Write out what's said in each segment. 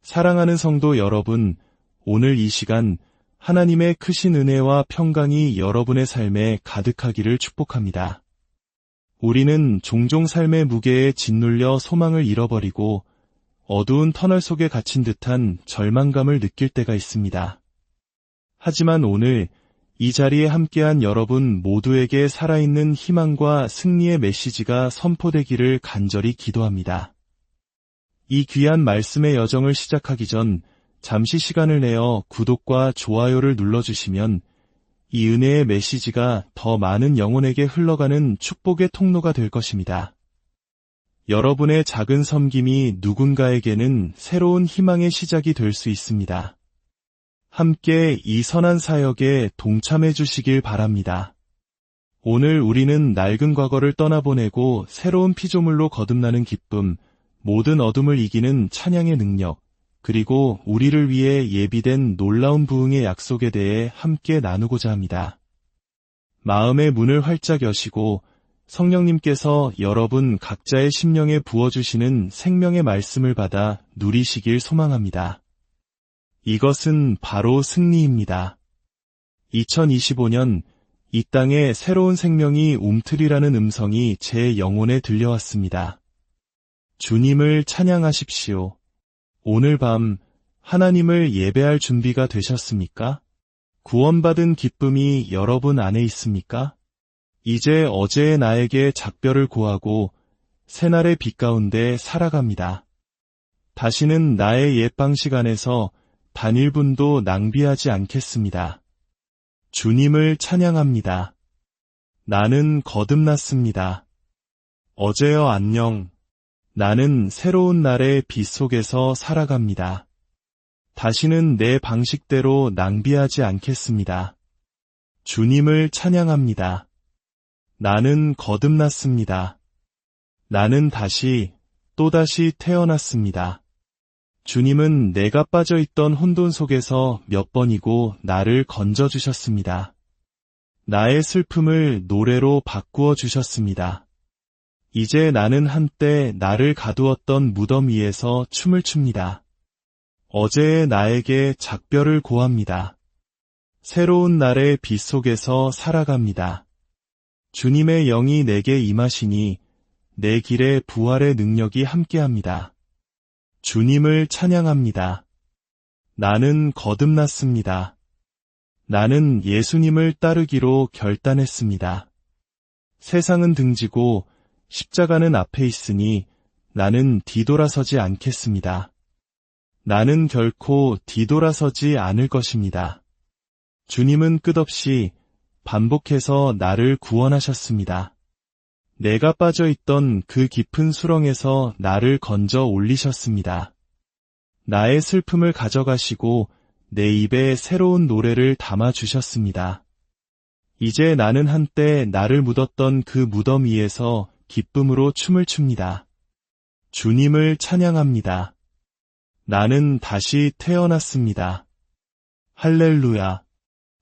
사랑하는 성도 여러분, 오늘 이 시간 하나님의 크신 은혜와 평강이 여러분의 삶에 가득하기를 축복합니다. 우리는 종종 삶의 무게에 짓눌려 소망을 잃어버리고 어두운 터널 속에 갇힌 듯한 절망감을 느낄 때가 있습니다. 하지만 오늘 이 자리에 함께한 여러분 모두에게 살아있는 희망과 승리의 메시지가 선포되기를 간절히 기도합니다. 이 귀한 말씀의 여정을 시작하기 전 잠시 시간을 내어 구독과 좋아요를 눌러주시면 이 은혜의 메시지가 더 많은 영혼에게 흘러가는 축복의 통로가 될 것입니다. 여러분의 작은 섬김이 누군가에게는 새로운 희망의 시작이 될 수 있습니다. 함께 이 선한 사역에 동참해 주시길 바랍니다. 오늘 우리는 낡은 과거를 떠나보내고 새로운 피조물로 거듭나는 기쁨, 모든 어둠을 이기는 찬양의 능력, 그리고 우리를 위해 예비된 놀라운 부흥의 약속에 대해 함께 나누고자 합니다. 마음의 문을 활짝 여시고 성령님께서 여러분 각자의 심령에 부어주시는 생명의 말씀을 받아 누리시길 소망합니다. 이것은 바로 승리입니다. 2025년 이 땅에 새로운 생명이 움트리라는 음성이 제 영혼에 들려왔습니다. 주님을 찬양하십시오. 오늘 밤 하나님을 예배할 준비가 되셨습니까? 구원받은 기쁨이 여러분 안에 있습니까? 이제 어제의 나에게 작별을 고하고 새날의 빛 가운데 살아갑니다. 다시는 나의 옛 방식 안에서 단 1분도 낭비하지 않겠습니다. 주님을 찬양합니다. 나는 거듭났습니다. 어제여 안녕. 나는 새로운 날의 빛 속에서 살아갑니다. 다시는 내 방식대로 낭비하지 않겠습니다. 주님을 찬양합니다. 나는 거듭났습니다. 나는 또다시 태어났습니다. 주님은 내가 빠져있던 혼돈 속에서 몇 번이고 나를 건져주셨습니다. 나의 슬픔을 노래로 바꾸어 주셨습니다. 이제 나는 한때 나를 가두었던 무덤 위에서 춤을 춥니다. 어제의 나에게 작별을 고합니다. 새로운 날의 빛 속에서 살아갑니다. 주님의 영이 내게 임하시니 내 길에 부활의 능력이 함께합니다. 주님을 찬양합니다. 나는 거듭났습니다. 나는 예수님을 따르기로 결단했습니다. 세상은 등지고 십자가는 앞에 있으니 나는 뒤돌아서지 않겠습니다. 나는 결코 뒤돌아서지 않을 것입니다. 주님은 끝없이 반복해서 나를 구원하셨습니다. 내가 빠져있던 그 깊은 수렁에서 나를 건져 올리셨습니다. 나의 슬픔을 가져가시고 내 입에 새로운 노래를 담아주셨습니다. 이제 나는 한때 나를 묻었던 그 무덤 위에서 기쁨으로 춤을 춥니다. 주님을 찬양합니다. 나는 다시 태어났습니다. 할렐루야.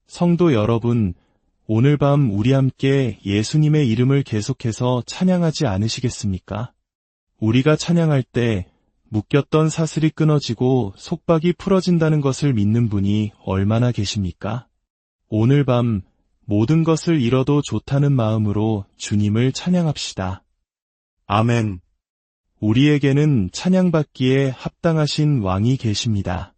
성도 여러분, 오늘 밤 우리 함께 예수님의 이름을 계속해서 찬양하지 않으시겠습니까? 우리가 찬양할 때 묶였던 사슬이 끊어지고 속박이 풀어진다는 것을 믿는 분이 얼마나 계십니까? 오늘 밤 모든 것을 잃어도 좋다는 마음으로 주님을 찬양합시다. 아멘. 우리에게는 찬양받기에 합당하신 왕이 계십니다.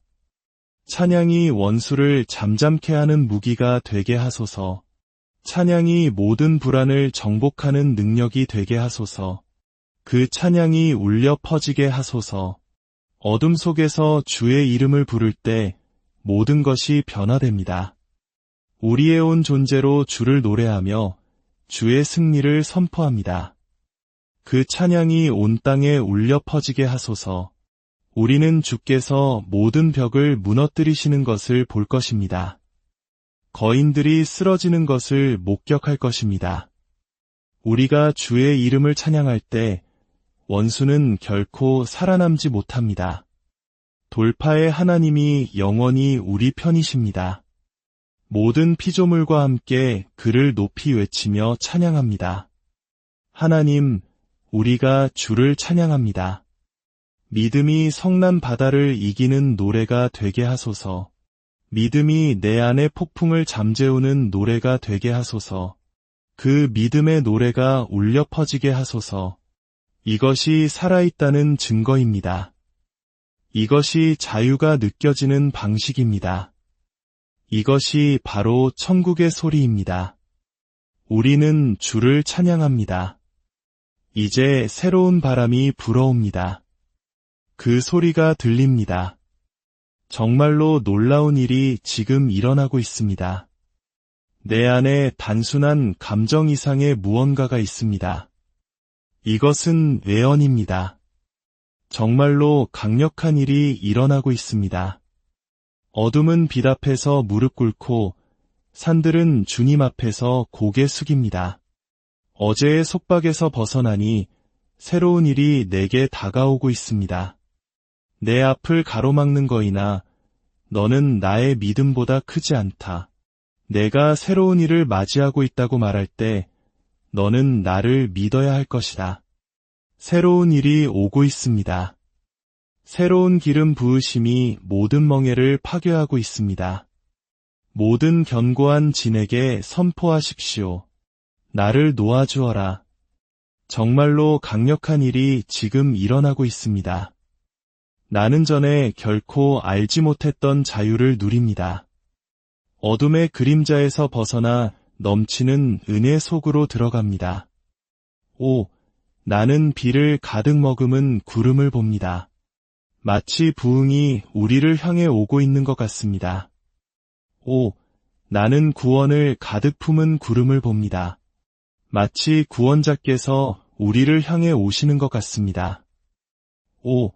찬양이 원수를 잠잠케 하는 무기가 되게 하소서. 찬양이 모든 불안을 정복하는 능력이 되게 하소서. 그 찬양이 울려 퍼지게 하소서. 어둠 속에서 주의 이름을 부를 때 모든 것이 변화됩니다. 우리의 온 존재로 주를 노래하며 주의 승리를 선포합니다. 그 찬양이 온 땅에 울려 퍼지게 하소서. 우리는 주께서 모든 벽을 무너뜨리시는 것을 볼 것입니다. 거인들이 쓰러지는 것을 목격할 것입니다. 우리가 주의 이름을 찬양할 때 원수는 결코 살아남지 못합니다. 돌파의 하나님이 영원히 우리 편이십니다. 모든 피조물과 함께 그를 높이 외치며 찬양합니다. 하나님, 우리가 주를 찬양합니다. 믿음이 성난 바다를 이기는 노래가 되게 하소서. 믿음이 내 안의 폭풍을 잠재우는 노래가 되게 하소서. 그 믿음의 노래가 울려 퍼지게 하소서. 이것이 살아있다는 증거입니다. 이것이 자유가 느껴지는 방식입니다. 이것이 바로 천국의 소리입니다. 우리는 주를 찬양합니다. 이제 새로운 바람이 불어옵니다. 그 소리가 들립니다. 정말로 놀라운 일이 지금 일어나고 있습니다. 내 안에 단순한 감정 이상의 무언가가 있습니다. 이것은 외언입니다. 정말로 강력한 일이 일어나고 있습니다. 어둠은 빛 앞에서 무릎 꿇고 산들은 주님 앞에서 고개 숙입니다. 어제의 속박에서 벗어나니 새로운 일이 내게 다가오고 있습니다. 내 앞을 가로막는 거이나 너는 나의 믿음보다 크지 않다. 내가 새로운 일을 맞이하고 있다고 말할 때 너는 나를 믿어야 할 것이다. 새로운 일이 오고 있습니다. 새로운 기름 부으심이 모든 멍에를 파괴하고 있습니다. 모든 견고한 진에게 선포하십시오. 나를 놓아주어라. 정말로 강력한 일이 지금 일어나고 있습니다. 나는 전에 결코 알지 못했던 자유를 누립니다. 어둠의 그림자에서 벗어나 넘치는 은혜 속으로 들어갑니다. 오, 나는 비를 가득 머금은 구름을 봅니다. 마치 부흥이 우리를 향해 오고 있는 것 같습니다. 오, 나는 구원을 가득 품은 구름을 봅니다. 마치 구원자께서 우리를 향해 오시는 것 같습니다. 오,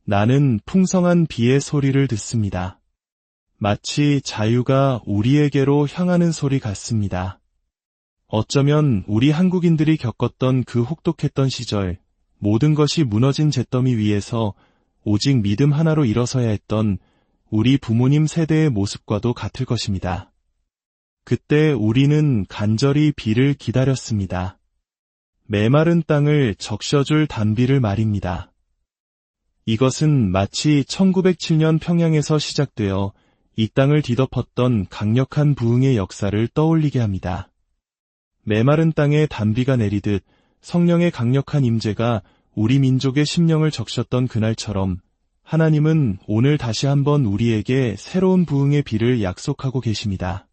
나는 풍성한 비의 소리를 듣습니다. 마치 자유가 우리에게로 향하는 소리 같습니다. 어쩌면 우리 한국인들이 겪었던 그 혹독했던 시절, 모든 것이 무너진 잿더미 위에서 오직 믿음 하나로 일어서야 했던 우리 부모님 세대의 모습과도 같을 것입니다. 그때 우리는 간절히 비를 기다렸습니다. 메마른 땅을 적셔줄 단비를 말입니다. 이것은 마치 1907년 평양에서 시작되어 이 땅을 뒤덮었던 강력한 부흥의 역사를 떠올리게 합니다. 메마른 땅에 단비가 내리듯 성령의 강력한 임재가 우리 민족의 심령을 적셨던 그날처럼 하나님은 오늘 다시 한번 우리에게 새로운 부흥의 비를 약속하고 계십니다.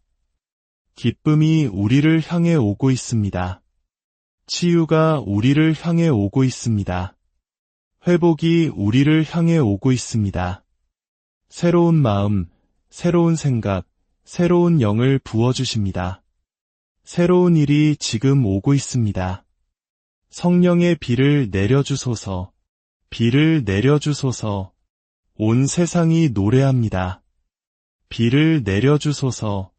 기쁨이 우리를 향해 오고 있습니다. 치유가 우리를 향해 오고 있습니다. 회복이 우리를 향해 오고 있습니다. 새로운 마음, 새로운 생각, 새로운 영을 부어주십니다. 새로운 일이 지금 오고 있습니다. 성령의 비를 내려주소서, 비를 내려주소서. 온 세상이 노래합니다. 비를 내려주소서.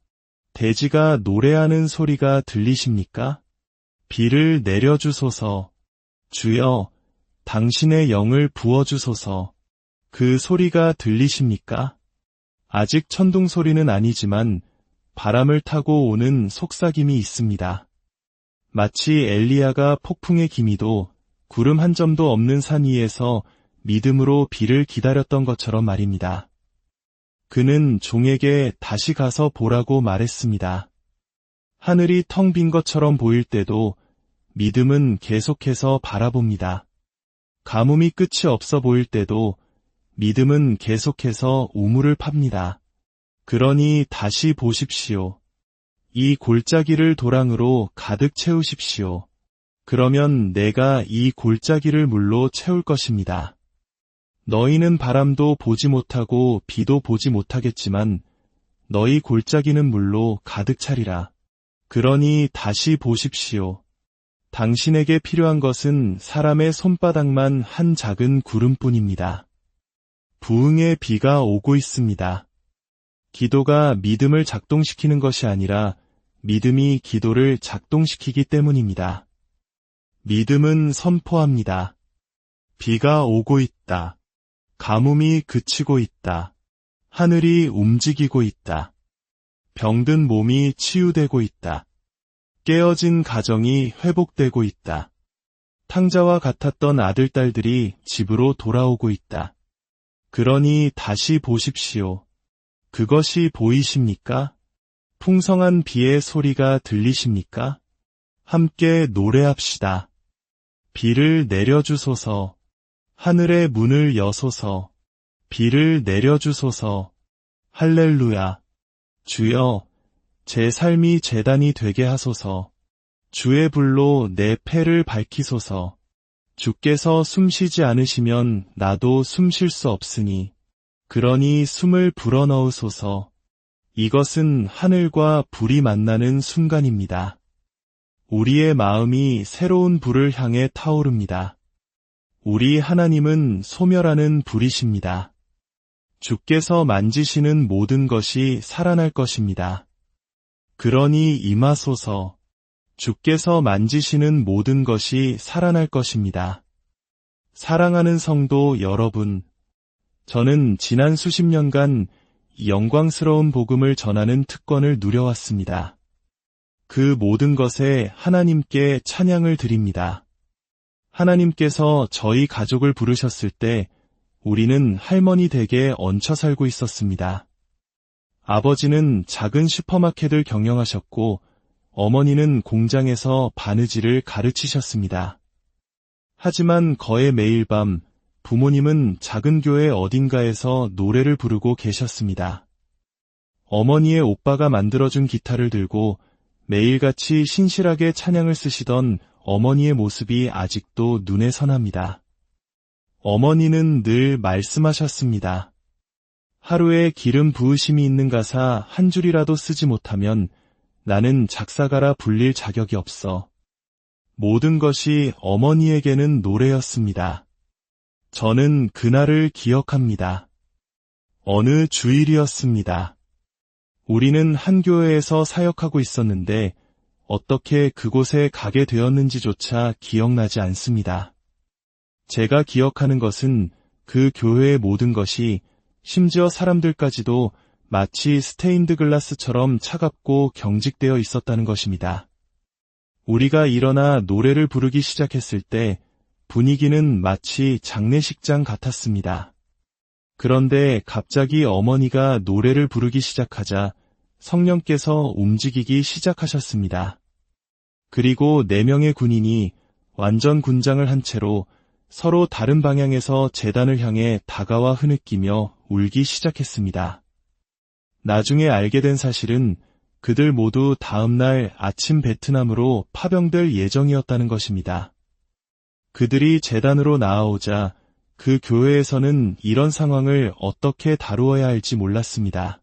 대지가 노래하는 소리가 들리십니까? 비를 내려주소서. 주여, 당신의 영을 부어주소서. 그 소리가 들리십니까? 아직 천둥 소리는 아니지만 바람을 타고 오는 속삭임이 있습니다. 마치 엘리야가 폭풍의 기미도 구름 한 점도 없는 산 위에서 믿음으로 비를 기다렸던 것처럼 말입니다. 그는 종에게 다시 가서 보라고 말했습니다. 하늘이 텅 빈 것처럼 보일 때도 믿음은 계속해서 바라봅니다. 가뭄이 끝이 없어 보일 때도 믿음은 계속해서 우물을 팝니다. 그러니 다시 보십시오. 이 골짜기를 도랑으로 가득 채우십시오. 그러면 내가 이 골짜기를 물로 채울 것입니다. 너희는 바람도 보지 못하고 비도 보지 못하겠지만 너희 골짜기는 물로 가득 차리라. 그러니 다시 보십시오. 당신에게 필요한 것은 사람의 손바닥만 한 작은 구름뿐입니다. 부흥의 비가 오고 있습니다. 기도가 믿음을 작동시키는 것이 아니라 믿음이 기도를 작동시키기 때문입니다. 믿음은 선포합니다. 비가 오고 있다. 가뭄이 그치고 있다. 하늘이 움직이고 있다. 병든 몸이 치유되고 있다. 깨어진 가정이 회복되고 있다. 탕자와 같았던 아들딸들이 집으로 돌아오고 있다. 그러니 다시 보십시오. 그것이 보이십니까? 풍성한 비의 소리가 들리십니까? 함께 노래합시다. 비를 내려주소서. 하늘의 문을 여소서. 비를 내려주소서. 할렐루야. 주여, 제 삶이 제단이 되게 하소서. 주의 불로 내 폐를 밝히소서. 주께서 숨쉬지 않으시면 나도 숨쉴 수 없으니, 그러니 숨을 불어넣으소서. 이것은 하늘과 불이 만나는 순간입니다. 우리의 마음이 새로운 불을 향해 타오릅니다. 우리 하나님은 소멸하는 불이십니다. 주께서 만지시는 모든 것이 살아날 것입니다. 그러니 임하소서. 주께서 만지시는 모든 것이 살아날 것입니다. 사랑하는 성도 여러분, 저는 지난 수십 년간 영광스러운 복음을 전하는 특권을 누려왔습니다. 그 모든 것에 하나님께 찬양을 드립니다. 하나님께서 저희 가족을 부르셨을 때 우리는 할머니 댁에 얹혀 살고 있었습니다. 아버지는 작은 슈퍼마켓을 경영하셨고 어머니는 공장에서 바느질을 가르치셨습니다. 하지만 거의 매일 밤 부모님은 작은 교회 어딘가에서 노래를 부르고 계셨습니다. 어머니의 오빠가 만들어준 기타를 들고 매일같이 신실하게 찬양을 쓰시던 어머니의 모습이 아직도 눈에 선합니다. 어머니는 늘 말씀하셨습니다. 하루에 기름 부으심이 있는 가사 한 줄이라도 쓰지 못하면 나는 작사가라 불릴 자격이 없어. 모든 것이 어머니에게는 노래였습니다. 저는 그날을 기억합니다. 어느 주일이었습니다. 우리는 한 교회에서 사역하고 있었는데 어떻게 그곳에 가게 되었는지조차 기억나지 않습니다. 제가 기억하는 것은 그 교회의 모든 것이 심지어 사람들까지도 마치 스테인드 글라스처럼 차갑고 경직되어 있었다는 것입니다. 우리가 일어나 노래를 부르기 시작했을 때 분위기는 마치 장례식장 같았습니다. 그런데 갑자기 어머니가 노래를 부르기 시작하자 성령께서 움직이기 시작하셨습니다. 그리고 4명의 군인이 완전 군장을 한 채로 서로 다른 방향에서 제단을 향해 다가와 흐느끼며 울기 시작했습니다. 나중에 알게 된 사실은 그들 모두 다음날 아침 베트남으로 파병될 예정이었다는 것입니다. 그들이 제단으로 나아오자 그 교회에서는 이런 상황을 어떻게 다루어야 할지 몰랐습니다.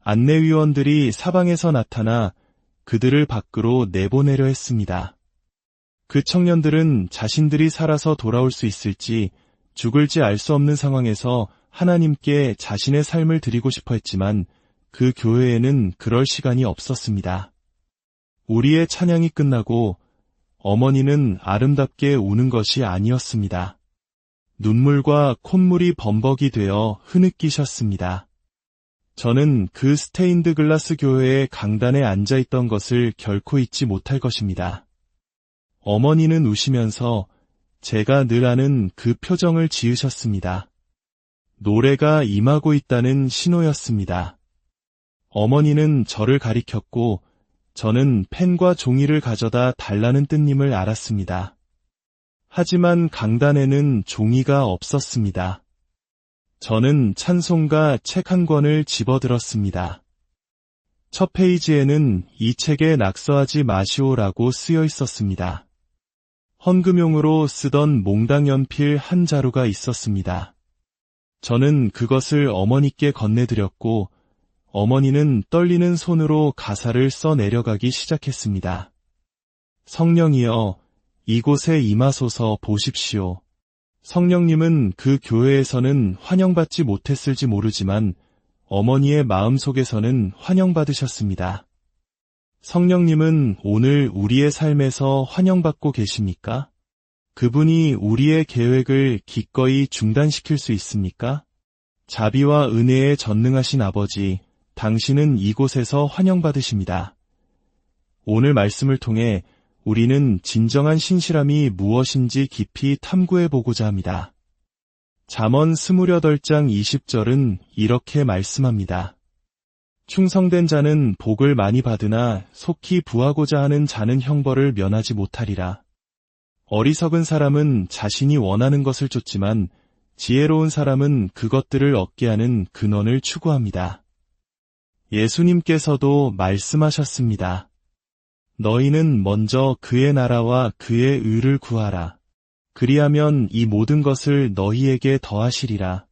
안내위원들이 사방에서 나타나 그들을 밖으로 내보내려 했습니다. 그 청년들은 자신들이 살아서 돌아올 수 있을지 죽을지 알 수 없는 상황에서 하나님께 자신의 삶을 드리고 싶어 했지만 그 교회에는 그럴 시간이 없었습니다. 우리의 찬양이 끝나고 어머니는 아름답게 우는 것이 아니었습니다. 눈물과 콧물이 범벅이 되어 흐느끼셨습니다. 저는 그 스테인드 글라스 교회의 강단에 앉아있던 것을 결코 잊지 못할 것입니다. 어머니는 우시면서 제가 늘 아는 그 표정을 지으셨습니다. 노래가 임하고 있다는 신호였습니다. 어머니는 저를 가리켰고 저는 펜과 종이를 가져다 달라는 뜻님을 알았습니다. 하지만 강단에는 종이가 없었습니다. 저는 찬송가 책 한 권을 집어들었습니다. 첫 페이지에는 이 책에 낙서하지 마시오라고 쓰여 있었습니다. 헌금용으로 쓰던 몽당 연필 한 자루가 있었습니다. 저는 그것을 어머니께 건네드렸고 어머니는 떨리는 손으로 가사를 써 내려가기 시작했습니다. 성령이여, 이곳에 임하소서 보십시오. 성령님은 그 교회에서는 환영받지 못했을지 모르지만 어머니의 마음속에서는 환영받으셨습니다. 성령님은 오늘 우리의 삶에서 환영받고 계십니까? 그분이 우리의 계획을 기꺼이 중단시킬 수 있습니까? 자비와 은혜에 전능하신 아버지, 당신은 이곳에서 환영받으십니다. 오늘 말씀을 통해 우리는 진정한 신실함이 무엇인지 깊이 탐구해 보고자 합니다. 잠언 28장 20절은 이렇게 말씀합니다. 충성된 자는 복을 많이 받으나 속히 부하고자 하는 자는 형벌을 면하지 못하리라. 어리석은 사람은 자신이 원하는 것을 쫓지만 지혜로운 사람은 그것들을 얻게 하는 근원을 추구합니다. 예수님께서도 말씀하셨습니다. 너희는 먼저 그의 나라와 그의 의를 구하라. 그리하면 이 모든 것을 너희에게 더하시리라.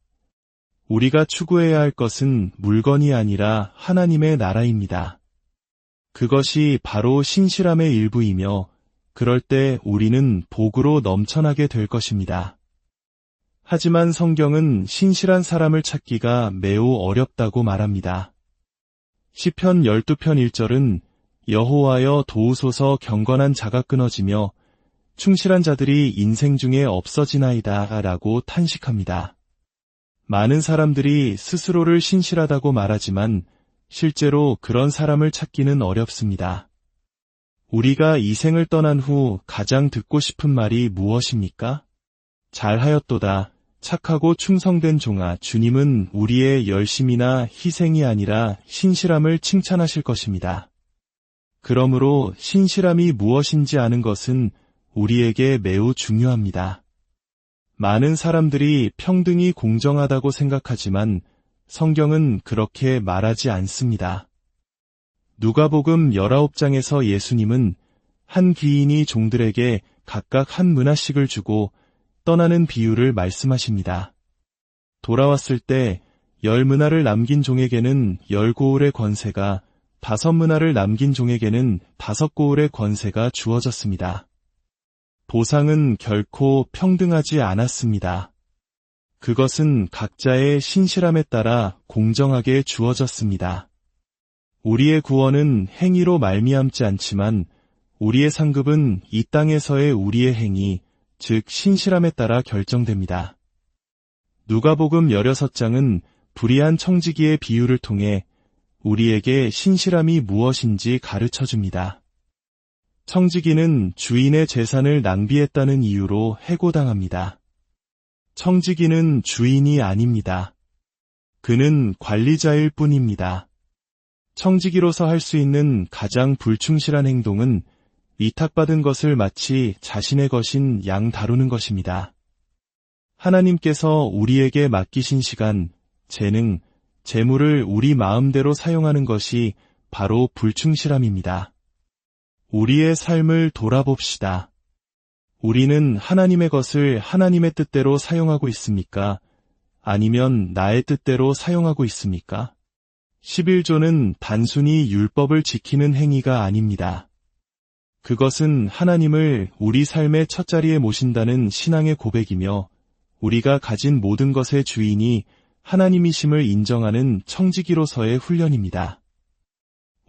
우리가 추구해야 할 것은 물건이 아니라 하나님의 나라입니다. 그것이 바로 신실함의 일부이며 그럴 때 우리는 복으로 넘쳐나게 될 것입니다. 하지만 성경은 신실한 사람을 찾기가 매우 어렵다고 말합니다. 시편 12편 1절은 여호와여 도우소서 경건한 자가 끊어지며 충실한 자들이 인생 중에 없어지나이다 라고 탄식합니다. 많은 사람들이 스스로를 신실하다고 말하지만 실제로 그런 사람을 찾기는 어렵습니다. 우리가 이 생을 떠난 후 가장 듣고 싶은 말이 무엇입니까? 잘하였도다. 착하고 충성된 종아, 주님은 우리의 열심이나 희생이 아니라 신실함을 칭찬하실 것입니다. 그러므로 신실함이 무엇인지 아는 것은 우리에게 매우 중요합니다. 많은 사람들이 평등이 공정하다고 생각하지만 성경은 그렇게 말하지 않습니다. 누가복음 19장에서 예수님은 한 귀인이 종들에게 각각 한 므나씩을 주고 떠나는 비유를 말씀하십니다. 돌아왔을 때 10므나를 남긴 종에게는 10고울의 권세가, 5므나를 남긴 종에게는 5고울의 권세가 주어졌습니다. 보상은 결코 평등하지 않았습니다. 그것은 각자의 신실함에 따라 공정하게 주어졌습니다. 우리의 구원은 행위로 말미암지 않지만 우리의 상급은 이 땅에서의 우리의 행위, 즉 신실함에 따라 결정됩니다. 누가복음 16장은 불의한 청지기의 비유를 통해 우리에게 신실함이 무엇인지 가르쳐줍니다. 청지기는 주인의 재산을 낭비했다는 이유로 해고당합니다. 청지기는 주인이 아닙니다. 그는 관리자일 뿐입니다. 청지기로서 할 수 있는 가장 불충실한 행동은 위탁받은 것을 마치 자신의 것인 양 다루는 것입니다. 하나님께서 우리에게 맡기신 시간, 재능, 재물을 우리 마음대로 사용하는 것이 바로 불충실함입니다. 우리의 삶을 돌아봅시다. 우리는 하나님의 것을 하나님의 뜻대로 사용하고 있습니까? 아니면 나의 뜻대로 사용하고 있습니까? 11조는 단순히 율법을 지키는 행위가 아닙니다. 그것은 하나님을 우리 삶의 첫자리에 모신다는 신앙의 고백이며 우리가 가진 모든 것의 주인이 하나님이심을 인정하는 청지기로서의 훈련입니다.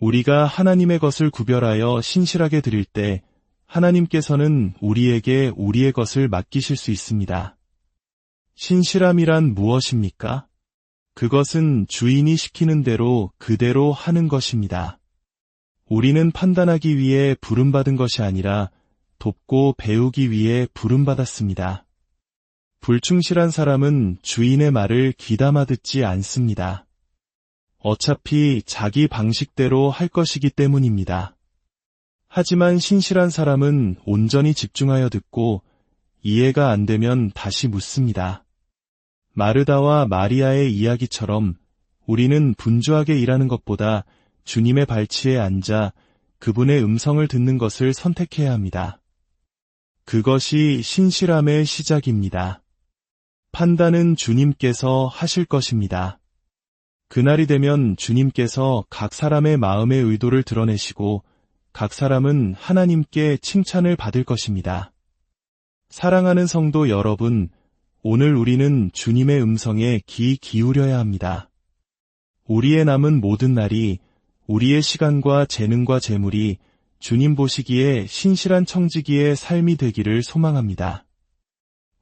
우리가 하나님의 것을 구별하여 신실하게 드릴 때 하나님께서는 우리에게 우리의 것을 맡기실 수 있습니다. 신실함이란 무엇입니까? 그것은 주인이 시키는 대로 그대로 하는 것입니다. 우리는 판단하기 위해 부름받은 것이 아니라 돕고 배우기 위해 부름받았습니다. 불충실한 사람은 주인의 말을 귀담아 듣지 않습니다. 어차피 자기 방식대로 할 것이기 때문입니다. 하지만 신실한 사람은 온전히 집중하여 듣고 이해가 안 되면 다시 묻습니다. 마르다와 마리아의 이야기처럼 우리는 분주하게 일하는 것보다 주님의 발치에 앉아 그분의 음성을 듣는 것을 선택해야 합니다. 그것이 신실함의 시작입니다. 판단은 주님께서 하실 것입니다. 그날이 되면 주님께서 각 사람의 마음의 의도를 드러내시고 각 사람은 하나님께 칭찬을 받을 것입니다. 사랑하는 성도 여러분, 오늘 우리는 주님의 음성에 귀 기울여야 합니다. 우리의 남은 모든 날이 우리의 시간과 재능과 재물이 주님 보시기에 신실한 청지기의 삶이 되기를 소망합니다.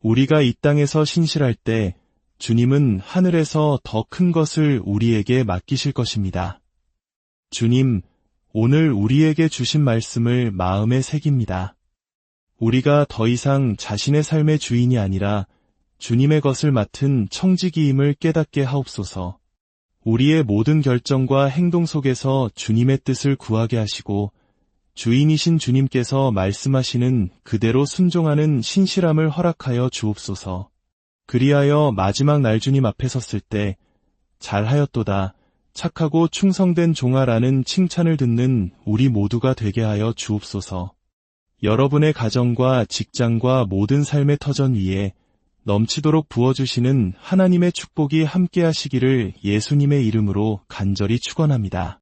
우리가 이 땅에서 신실할 때 주님은 하늘에서 더 큰 것을 우리에게 맡기실 것입니다. 주님, 오늘 우리에게 주신 말씀을 마음에 새깁니다. 우리가 더 이상 자신의 삶의 주인이 아니라 주님의 것을 맡은 청지기임을 깨닫게 하옵소서. 우리의 모든 결정과 행동 속에서 주님의 뜻을 구하게 하시고 주인이신 주님께서 말씀하시는 그대로 순종하는 신실함을 허락하여 주옵소서. 그리하여 마지막 날 주님 앞에 섰을 때 잘하였도다, 착하고 충성된 종아라는 칭찬을 듣는 우리 모두가 되게 하여 주옵소서. 여러분의 가정과 직장과 모든 삶의 터전 위에 넘치도록 부어주시는 하나님의 축복이 함께 하시기를 예수님의 이름으로 간절히 축원합니다.